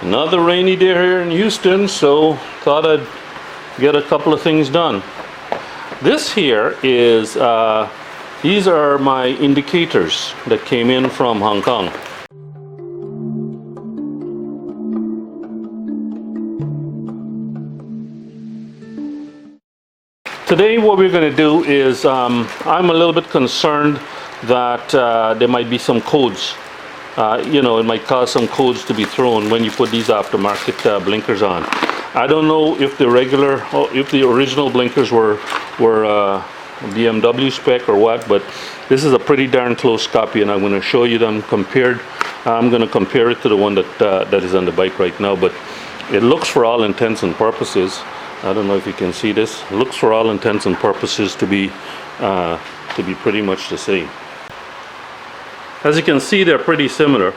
Another rainy day here in Houston, so thought I'd get a couple of things done. This here is, these are my indicators that came in from Hong Kong. Today what we're going to do is, I'm a little bit concerned that there might be some codes. It might cause some codes to be thrown when you put these aftermarket blinkers on. I don't know if the original blinkers were BMW spec or what, but this is a pretty darn close copy, and I'm going to show you them compared. I'm going to compare it to the one that is on the bike right now, but it looks, for all intents and purposes, I don't know if you can see this, it looks for all intents and purposes to be pretty much the same. As you can see, they're pretty similar.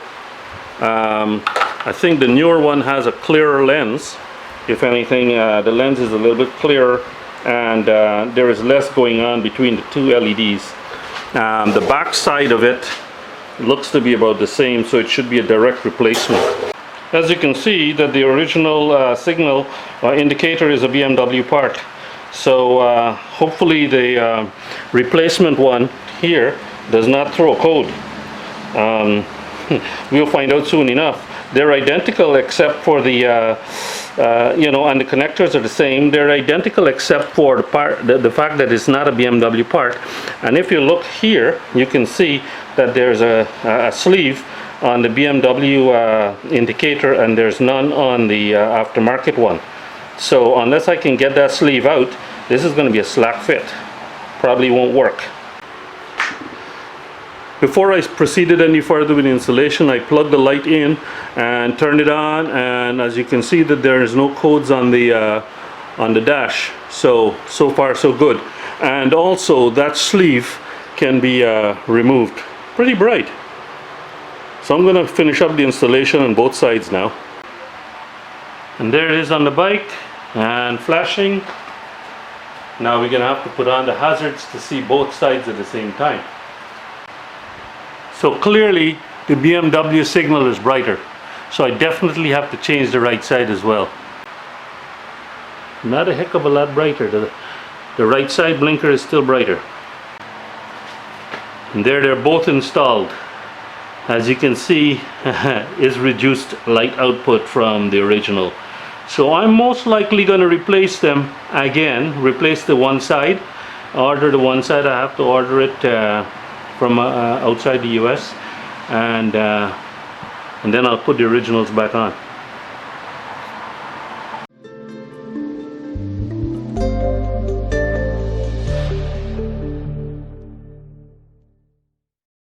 I think the newer one has a clearer lens. If anything, the lens is a little bit clearer, and there is less going on between the two LEDs. The back side of it looks to be about the same, so it should be a direct replacement. As you can see, that the original signal indicator is a BMW part. So hopefully the replacement one here does not throw a code. We'll find out soon enough. They're identical except for the, and the connectors are the same. They're identical except for the fact that it's not a BMW part. And if you look here, you can see that there's a sleeve on the BMW indicator, and there's none on the aftermarket one. So unless I can get that sleeve out, this is going to be a slack fit. Probably won't work. Before I proceeded any further with the installation, I plugged the light in and turned it on, and as you can see that there is no codes on the dash. So far so good. And also that sleeve can be removed. Pretty bright. So I'm going to finish up the installation on both sides now. And there it is on the bike and flashing. Now we're going to have to put on the hazards to see both sides at the same time. So clearly the BMW signal is brighter, so I definitely have to change the right side as well. Not a heck of a lot brighter. The right side blinker is still brighter. And there they're both installed. As you can see, is reduced light output from the original. So I'm most likely going to replace them again, replace the one side. Order the one side, I have to order it from outside the US, and then I'll put the originals back on.